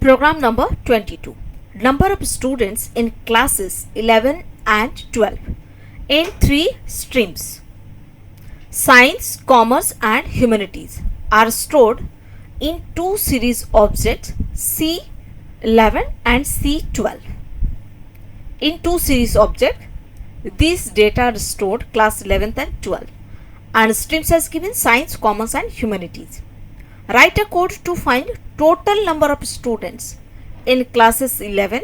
Program number 22. Number of students in classes 11 and 12 in 3 streams. Science, Commerce and Humanities are stored in 2 series objects C11 and C12. In 2 series objects, these data are stored class 11th and 12th and streams as given Science, Commerce and Humanities. Write a code to find total number of students in classes 11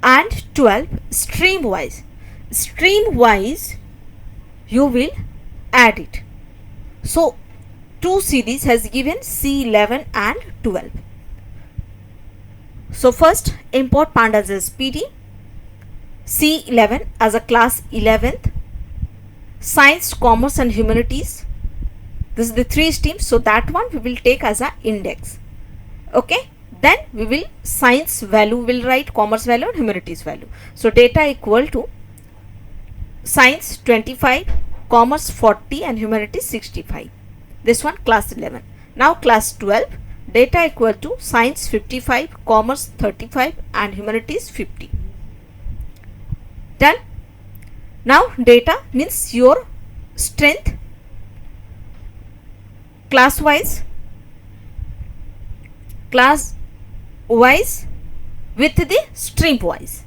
and 12 stream wise. Stream wise you will add it. So 2 series has given C11 and 12. So first import pandas as PD, C11 as a class 11th, Science, Commerce and Humanities. This is the 3 streams, so that one we will take as an index. Okay, then we will Science value will write, Commerce value and Humanities value. So data equal to Science 25, Commerce 40 and Humanities 65. This one class 11. Now class 12, data equal to Science 55, Commerce 35 and Humanities 50. Done. Now data means your strength class wise with the stream wise.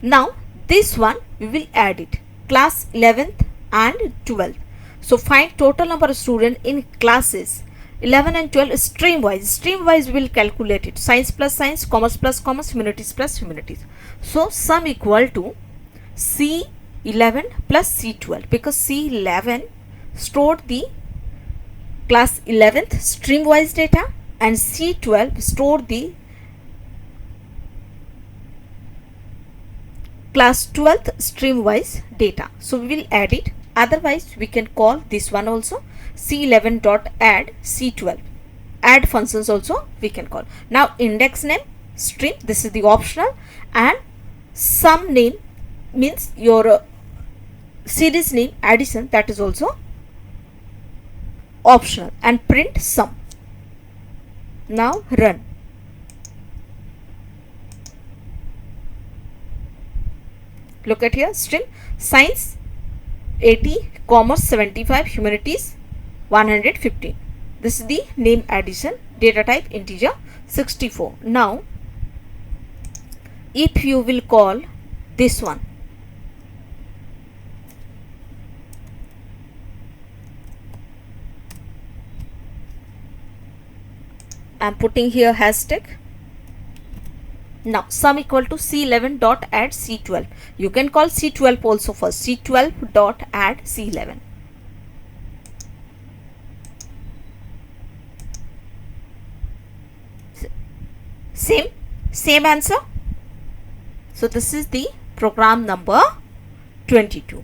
Now this one we will add it, class 11th and 12th. So find total number of students in classes 11 and 12 stream wise. Stream wise we will calculate it, Science plus Science, Commerce plus Commerce, Humanities plus Humanities. So sum equal to C11 plus C12, because C11 stored the class 11th stream wise data and C12 stored the class 12th stream wise data. So we will add it. Otherwise we can call this one also C11 dot add C12. Add functions also we can call. Now index name stream, this is the optional, and sum name means your series name addition, that is also optional, and print sum. Now run. Look at here, stream Science 80, Commerce 75, Humanities 115. This is the name addition, data type integer 64. Now if you will call this one, I am putting here hashtag. Now sum equal to C11 dot add C12. You can call C12 also first, C12 dot add C11. Same answer. So this is the program number 22.